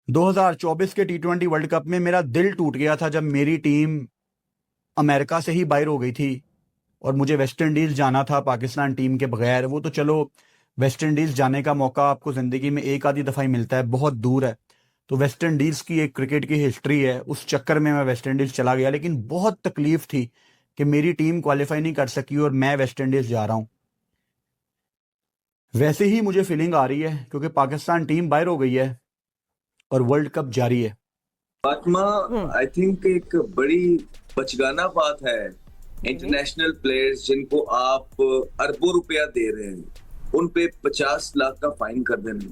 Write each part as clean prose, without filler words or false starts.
2024 के T20 world cup में मेरा दिल टूट गया था जब मेरी टीम अमेरिका से ही बाहर हो गई थी और मुझे वेस्ट इंडीज़ जाना था पाकिस्तान टीम के बगैर। वो तो चलो, वेस्ट इंडीज़ जाने का मौका आपको ज़िंदगी में एक आधी दफ़ा ही मिलता है, बहुत दूर है। तो वेस्ट इंडीज़ की एक क्रिकेट की हिस्ट्री है, उस चक्कर में मैं वेस्ट इंडीज़ चला गया। लेकिन बहुत तकलीफ थी कि मेरी टीम क्वालिफाई नहीं कर सकी और मैं वेस्ट इंडीज़ जा रहा हूँ। वैसे ही मुझे फीलिंग आ रही है क्योंकि पाकिस्तान टीम बाहर हो गई है और वर्ल्ड कप जारी है। फातिमा, आई थिंक एक बड़ी बचगाना बात है। इंटरनेशनल प्लेयर्स जिनको आप अरबों रुपया दे रहे हैं, उन पे 50 लाख का फाइन कर देना,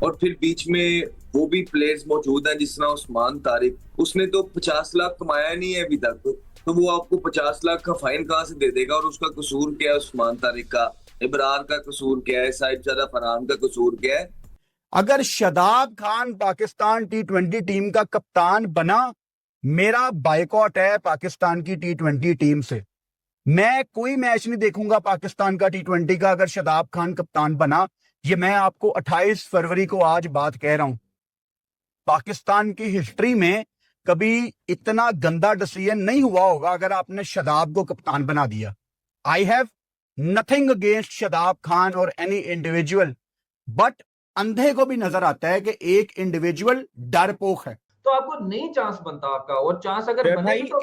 और फिर बीच में वो भी प्लेयर्स मौजूद हैं जिस तरह उस्मान तारिक, उसने तो 50 लाख कमाया नहीं है अभी तक, तो वो आपको 50 लाख का फाइन कहाँ से दे देगा? और उसका कसूर क्या है? उस्मान तारिक का, इमरान का कसूर क्या है? साहिबजादा फरहान का कसूर क्या है? अगर शादाब खान पाकिस्तान T20 टीम का कप्तान बना, मेरा बायकॉट है पाकिस्तान की T20 टीम से। मैं कोई मैच नहीं देखूंगा पाकिस्तान का T20 का अगर शादाब खान कप्तान बना। ये मैं आपको 28 फरवरी को आज बात कह रहा हूं। पाकिस्तान की हिस्ट्री में कभी इतना गंदा डिसीजन नहीं हुआ होगा अगर आपने शादाब को कप्तान बना दिया। I have nothing against Shadab Khan और एनी इंडिविजुअल, बट अंधे को भी नजर आता है कि एक इंडिविजुअल डरपोक है। तो आपको नहीं चांस बनता आपका, और चांस अगर भाई तो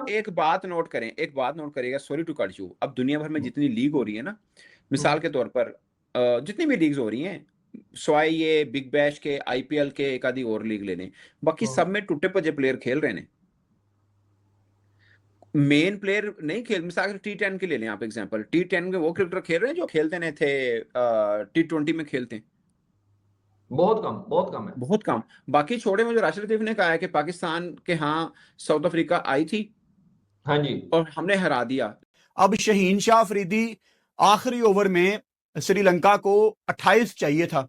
एक बात नोट करिएगा, सॉरी टू कट यू। अब दुनिया भर में जितनी लीग हो रही है ना, मिसाल के तौर पर जितनी भी लीग्स हो रही हैं, स्वाई ये बिग बैश के, आईपीएल के, एक आधी और लीग ले लें, बाकी सब में टूटे पजे प्लेयर खेल रहे हैं। मेन प्लेयर नहीं खेल। मिसाल T10 के ले लें आप एग्जांपल, T10 के वो क्रिकेटर खेल रहे हैं जो खेलते नहीं थे T20 में खेलते हैं। बहुत कम है। बहुत कम। बाकी छोड़े में जो राशिद लतीफ ने कहा है कि पाकिस्तान के यहाँ साउथ अफ्रीका आई थी, हाँ जी, और हमने हरा दिया। अब शहीन शाह अफरीदी आखिरी ओवर में श्रीलंका को 28 चाहिए था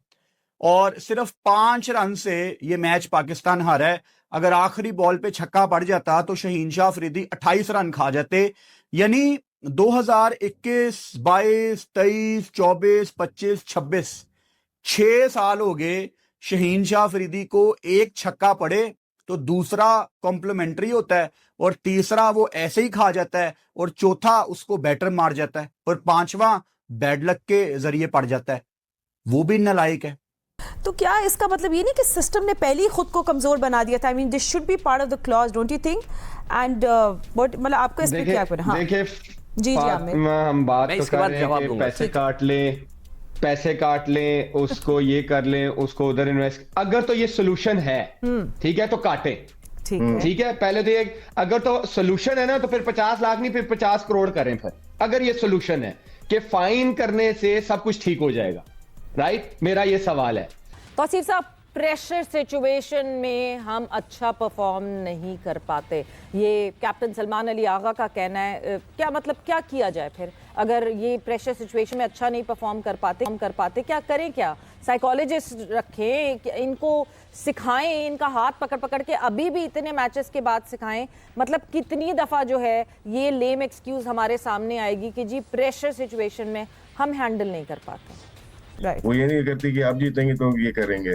और सिर्फ 5 रन से ये मैच पाकिस्तान हारा है। अगर आखिरी बॉल पे छक्का पड़ जाता तो शहीन शाह अफरीदी 28 रन खा जाते। यानी 2021, 22, 23, 24, 25, 26 6 साल हो गए शहीन शाह अफरीदी को एक छक्का पड़े तो दूसरा कॉम्प्लीमेंट्री होता है और तीसरा वो ऐसे ही खा जाता है और चौथा उसको बैटर मार जाता है और पांचवा बैड लक के जरिए पड़ जाता है। वो भी नालायक है। तो क्या इसका मतलब ये नहीं कि सिस्टम ने पहले ही खुद को कमजोर बना दिया था? I mean this should be part of the clause, don't you think? And what मतलब आपको इस पे क्या कहना? हाँ देखिए जी आमिर, हम बात तो कर रहे हैं कि पैसे काट लें, उसको ये कर लें, उसको उधर इन्वेस्ट। अगर तो ये सोल्यूशन है, ठीक है, तो काटे, ठीक है। पहले तो ये अगर तो सोल्यूशन है ना, तो फिर 50 लाख नहीं, फिर 50 करोड़ करें। फिर अगर ये सोल्यूशन है कि फाइन करने से सब कुछ ठीक हो जाएगा, राइट? मेरा ये सवाल है। तौसीफ साहब, प्रेशर सिचुएशन में हम अच्छा परफॉर्म नहीं कर पाते, ये कैप्टन सलमान अली आगा का कहना है। क्या मतलब, क्या किया जाए फिर अगर ये प्रेशर सिचुएशन में अच्छा नहीं परफॉर्म कर पाते? क्या करें? क्या साइकोलॉजिस्ट रखें, इनको सिखाएं, इनका हाथ पकड़ पकड़ के अभी भी इतने मैचेस के बाद सिखाएं? मतलब कितनी दफ़ा जो है ये लेम एक्सक्यूज़ हमारे सामने आएगी कि जी प्रेशर सिचुएशन में हम हैंडल नहीं कर पाते। वो ये नहीं करती कि आप जीतेंगे तो ये करेंगे।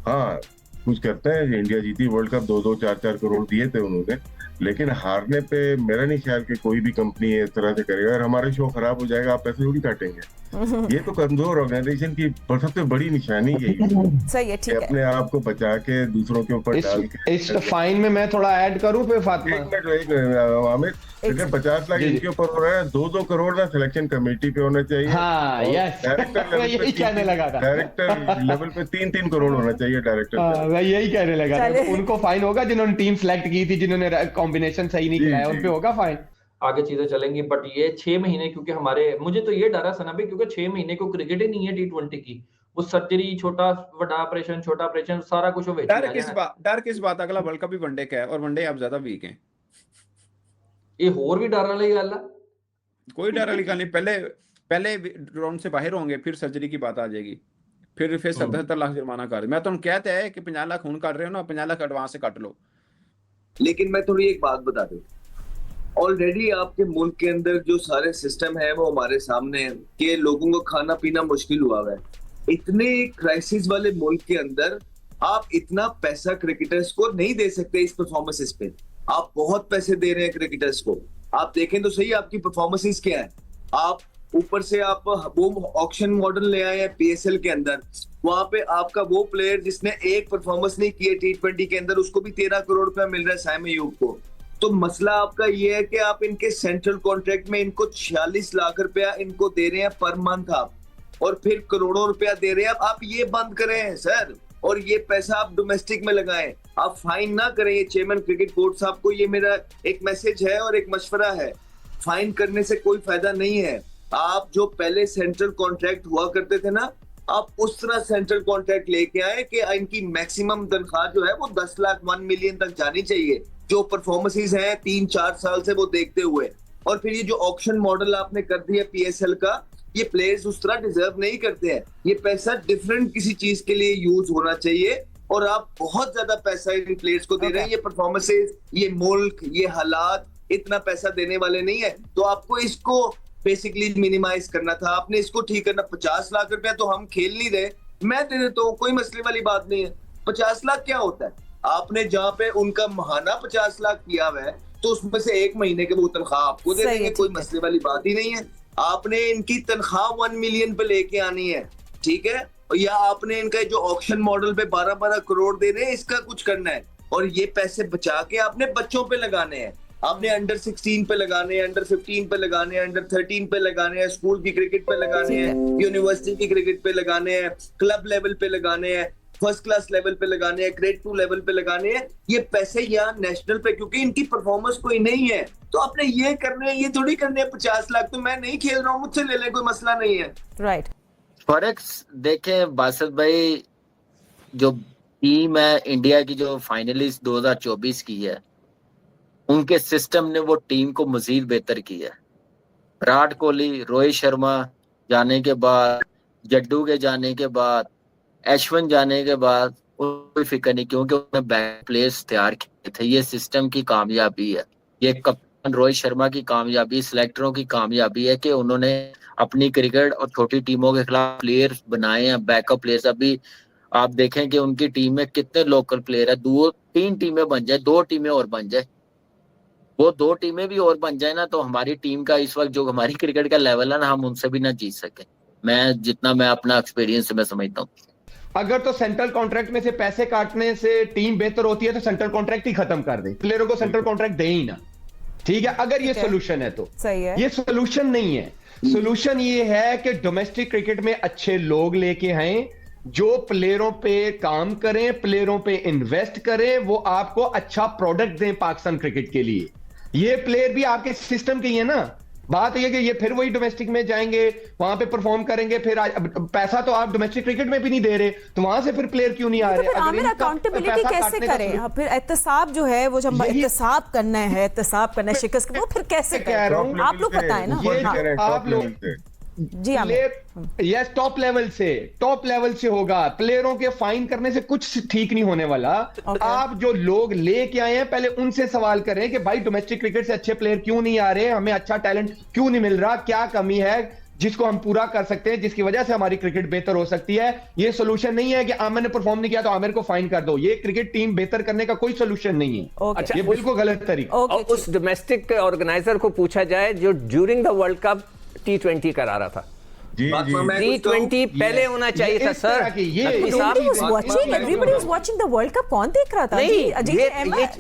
हाँ, कुछ करते हैं। इंडिया जीती वर्ल्ड कप, 2-2, 4-4 करोड़ दिए थे उन्होंने, लेकिन हारने पे मेरा नहीं ख्याल कि कोई भी कंपनी इस तरह से करेगा। अगर हमारे शो खराब हो जाएगा, आप पैसे थोड़ी काटेंगे। ये तो कमजोर ऑर्गेनाइजेशन की सबसे बड़ी निशानी यही सही है, ठीक है। अपने आप को बचा के दूसरों के ऊपर डाल के। इस फाइन में मैं थोड़ा ऐड करूं फिर फातिमा? एक मिनट आमिर, अगर 50 लाख इनके ऊपर हो रहा है, 2-2 करोड़ ना सिलेक्शन कमेटी पे होना चाहिए। हाँ, यस, डायरेक्टर यही कहने लगा था। डायरेक्टर लेवल पे 3-3 करोड़ होना चाहिए डायरेक्टर। मैं यही कहने लगा था। उनको फाइन होगा जिन्होंने टीम सेलेक्ट की थी, जिन्होंने कॉम्बिनेशन सही नहीं किया, उन पे होगा फाइन। आगे चीजें चलेंगी, बट ये 6 महीने, क्योंकि मुझे तो ये डर है सना भाई, क्योंकि 6 महीने को क्रिकेट ही नहीं है T20 की। वो सर्जरी, छोटा बड़ा ऑपरेशन, छोटा ऑपरेशन, सारा कुछ हो। डर किस बात? अगला वर्ल्ड कप भी वनडे का है और वनडे आप ज्यादा वीक हैं। ये होर भी डर वाली गल है? कोई डर वाली गल नहीं। पहले राउंड से बाहर होंगे, फिर सर्जरी की बात आ जाएगी, फिर 70 लाख जुर्माना कर। मैं तुम कहते हैं कि 50 लाख खून काट रहे हो ना, 50 लाख एडवांस से काट लो। लेकिन मैं थोड़ी एक बात बता दूं, ऑलरेडी आपके मुल्क के अंदर जो सारे सिस्टम है वो हमारे सामने है कि लोगों को खाना पीना मुश्किल हुआ है। इतने क्राइसिस वाले मुल्क के अंदर आप इतना पैसा क्रिकेटर्स को नहीं दे सकते इस परफॉर्मेंसेस पे। आप बहुत पैसे दे रहे हैं क्रिकेटर्स को। आप देखें तो सही आपकी परफॉर्मेंसेस क्या है। आप ऊपर से आप वो ऑक्शन मॉडल ले आए हैं पीएसएल के अंदर, वहां पे आपका वो प्लेयर जिसने एक परफॉर्मेंस नहीं की है T20 के अंदर, उसको भी 13 करोड़ रुपया मिल रहा है साइम अयूब को। तो मसला आपका ये है कि आप इनके सेंट्रल कॉन्ट्रैक्ट में इनको 46 लाख रुपया इनको दे रहे हैं पर मंथ आप, और फिर करोड़ों रुपया दे रहे हैं आप ये बंद करें सर, और ये पैसा आप डोमेस्टिक में लगाएं, आप फाइन ना करें। ये चेयरमैन क्रिकेट बोर्ड साहब को ये मेरा एक मैसेज है और एक मशवरा है, फाइन करने से कोई फायदा नहीं है। आप जो पहले सेंट्रल कॉन्ट्रैक्ट हुआ करते थे ना, आप उस तरह सेंट्रल कॉन्ट्रैक्ट लेके आए कि इनकी मैक्सिमम तनख्वाह जो है वो 10 लाख 1 मिलियन तक जानी चाहिए, जो परफॉर्मेंसेस हैं 3-4 साल से वो देखते हुए। और फिर ये जो ऑक्शन मॉडल आपने कर दिया पीएसएल का, ये प्लेयर्स उस तरह डिजर्व नहीं करते हैं। ये पैसा डिफरेंट किसी चीज के लिए यूज होना चाहिए, और आप बहुत ज्यादा पैसा इन प्लेयर्स को दे रहे हैं। ये परफॉर्मेंसेस, ये मुल्क, ये हालात इतना पैसा देने वाले नहीं है। तो आपको इसको बेसिकली मिनिमाइज करना था, आपने इसको ठीक करना। 50 लाख रुपया तो हम खेल नहीं रहे, मैं दे देता हूँ, कोई मसले वाली बात नहीं है। 50 लाख क्या होता है? आपने जहाँ पे उनका महाना 50 लाख किया हुआ है, तो उसमें से एक महीने के वो तनख्वाह आपको दे देंगे, कोई मसले वाली बात ही नहीं है। आपने इनकी तनख्वाह 1 मिलियन पे लेके आनी है, ठीक है, या आपने इनका जो ऑक्शन मॉडल पे 12-12 करोड़ दे रहे हैं, इसका कुछ करना है। और ये पैसे बचा के आपने बच्चों पे लगाने हैं, आपने अंडर 16 पे लगाने हैं, अंडर 15 पे लगाने हैं, अंडर 13 पे लगाने हैं, स्कूल की क्रिकेट पे लगाने हैं, यूनिवर्सिटी की क्रिकेट पे लगाने हैं, क्लब लेवल पे लगाने हैं, फर्स्ट क्लास लेवल पे लगाने हैं, ग्रेड 2 लेवल पे लगाने हैं। ये पैसे यहाँ नेशनल पे, क्योंकि इनकी परफॉर्मेंस कोई नहीं है, तो आपने ये करने हैं, ये थोड़ी करने हैं। 50 लाख तो मैं नहीं खेल रहा हूँ, मुझसे ले लें, कोई मसला नहीं है। राइट। फॉरेक्स देखें बासित भाई, जो टीम है इंडिया की जो फाइनलिस्ट 2024 की है, उनके सिस्टम ने वो टीम को मजीद बेहतर किया है। विराट कोहली, रोहित शर्मा जाने के बाद, जड्डू के जाने के बाद, अश्विन जाने के बाद कोई फिक्र नहीं, क्योंकि उन्होंने बैक प्लेयर्स तैयार किए थे। ये सिस्टम की कामयाबी है, ये कप्तान रोहित शर्मा की कामयाबी, सिलेक्टरों की कामयाबी है कि उन्होंने अपनी क्रिकेट और छोटी टीमों के खिलाफ प्लेयर्स बनाए हैं, बैकअप प्लेयर्स। अभी आप देखें कि उनकी टीम में कितने लोकल प्लेयर है। 2-3 टीमें बन जाए, 2 टीमें और बन जाए, वो 2 टीमें भी और बन जाए ना, तो हमारी टीम का इस वक्त जो हमारी क्रिकेट का लेवल है ना, हम उनसे भी ना जीत सके। मैं अपना एक्सपीरियंस से मैं समझता हूँ। अगर तो सेंट्रल कॉन्ट्रैक्ट में से पैसे काटने से टीम बेहतर होती है, तो सेंट्रल कॉन्ट्रैक्ट ही खत्म कर दे, प्लेयरों को सेंट्रल कॉन्ट्रैक्ट दे ही ना। ठीक है, अगर ये सोल्यूशन है तो सही है। ये सोल्यूशन नहीं है। सोल्यूशन ये है कि डोमेस्टिक क्रिकेट में अच्छे लोग लेके आए, जो प्लेयरों पे काम करें, प्लेयरों पे इन्वेस्ट करें, वो आपको अच्छा प्रोडक्ट दें पाकिस्तान क्रिकेट के लिए। ये प्लेयर भी आपके सिस्टम के ही है ना। बात यह कि ये फिर वही डोमेस्टिक में जाएंगे, वहां पे परफॉर्म करेंगे, फिर पैसा तो आप डोमेस्टिक क्रिकेट में भी नहीं दे रहे, तो वहां से फिर प्लेयर क्यों नहीं आ रहे? आमिर, अकाउंटेबिलिटी कैसे करें? फिर एहतसाब जो है, वो जब एहतसाब करना है शिकस्त, वो फिर कैसे करें? आप लोग पता है ना, आप लोग जी यस, टॉप लेवल से होगा। प्लेयरों के फाइन करने से कुछ ठीक नहीं होने वाला। आप जो लोग लेके आए हैं, पहले उनसे सवाल करें कि भाई डोमेस्टिक क्रिकेट से अच्छे प्लेयर क्यों नहीं आ रहे, हमें अच्छा टैलेंट क्यों नहीं मिल रहा, क्या कमी है जिसको हम पूरा कर सकते हैं, जिसकी वजह से हमारी क्रिकेट बेहतर हो सकती है। ये सोल्यूशन नहीं है कि आमिर ने परफॉर्म नहीं किया तो आमिर को फाइन कर दो। ये क्रिकेट टीम बेहतर करने का कोई सोल्यूशन नहीं है। अच्छा, ये बिल्कुल गलत तरीका। और उस डोमेस्टिक ऑर्गेनाइजर को पूछा जाए जो during the world cup T20 करा रहा था। T20 पहले होना चाहिए था sir. Everybody was watching the World Cup. कौन देख रहा था?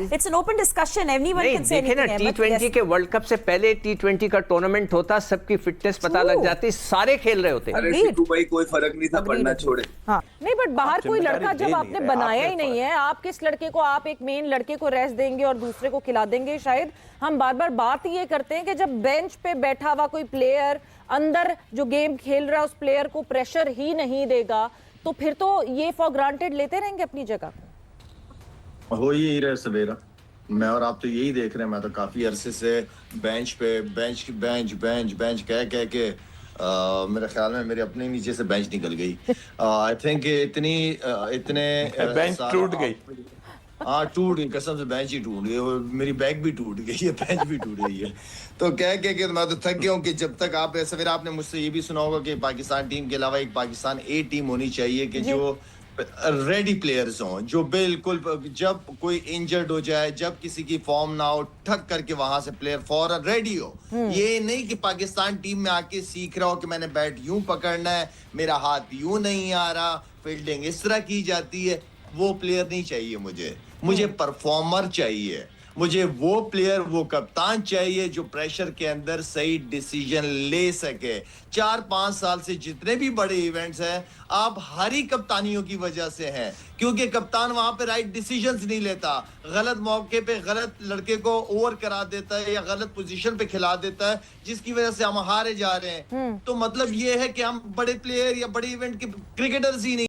It's an open discussion. Anyone can say anything. T20 के वर्ल्ड कप से पहले T20 का टूर्नामेंट होता, सबकी फिटनेस पता लग जाती, सारे खेल रहे होते। अरे सिद्धू भाई, कोई फर्क नहीं था, पढ़ना छोड़े। हाँ नहीं, बट बाहर कोई लड़का जब आपने बनाया ही नहीं है, आप किस लड़के को, आप एक मेन लड़के को रेस्ट देंगे और दूसरे को खिला देंगे? शायद हम बार बार बात ये करते हैं कि जब बेंच पे बैठा हुआ कोई प्लेयर अंदर जो गेम खेल रहा है, उस प्लेयर को प्रेशर ही नहीं देगा, तो फिर तो ये फॉर ग्रांटेड लेते रहेंगे अपनी जगह। हो ही रहे सवेरा, मैं और आप तो यही देख रहे हैं। मैं तो काफी अरसे से बेंच पे बेंच कह के मेरे ख्याल में मेरे अपने नीचे से बेंच निकल गई। आई थिंक इतने बेंच टूट गई। हाँ, टूट गई, कसम से बेंच ही टूट गई, और मेरी बैग भी टूट गई है, बेंच भी टूट गई है। तो कह के मैं तो थक गया हूँ कि जब तक आपने मुझसे ये भी सुना होगा कि पाकिस्तान टीम के अलावा एक पाकिस्तान ए टीम होनी चाहिए कि जो रेडी प्लेयर्स हों, जो बिल्कुल जब कोई इंजर्ड हो जाए, जब किसी की फॉर्म ना हो, ठक करके वहां से प्लेयर फौरन रेडी हो। ये नहीं कि पाकिस्तान टीम में आके सीख रहा हो कि मैंने बैट यूं पकड़ना है, मेरा हाथ यूं नहीं आ रहा, फील्डिंग इस तरह की जाती है। वो प्लेयर नहीं चाहिए मुझे परफॉर्मर चाहिए। मुझे वो प्लेयर, वो कप्तान चाहिए जो प्रेशर के अंदर सही डिसीजन ले सके। 4-5 साल से जितने भी बड़े इवेंट्स हैं, आप हरी कप्तानियों की वजह से हैं, क्योंकि कप्तान वहां पे राइट डिसीजंस नहीं लेता, गलत मौके पे गलत लड़के को ओवर करा देता है या गलत पोजीशन पे खिला देता है, जिसकी वजह से हम हारे जा रहे हैं। तो मतलब ये है कि हम बड़े प्लेयर या बड़े इवेंट के क्रिकेटर्स ही नहीं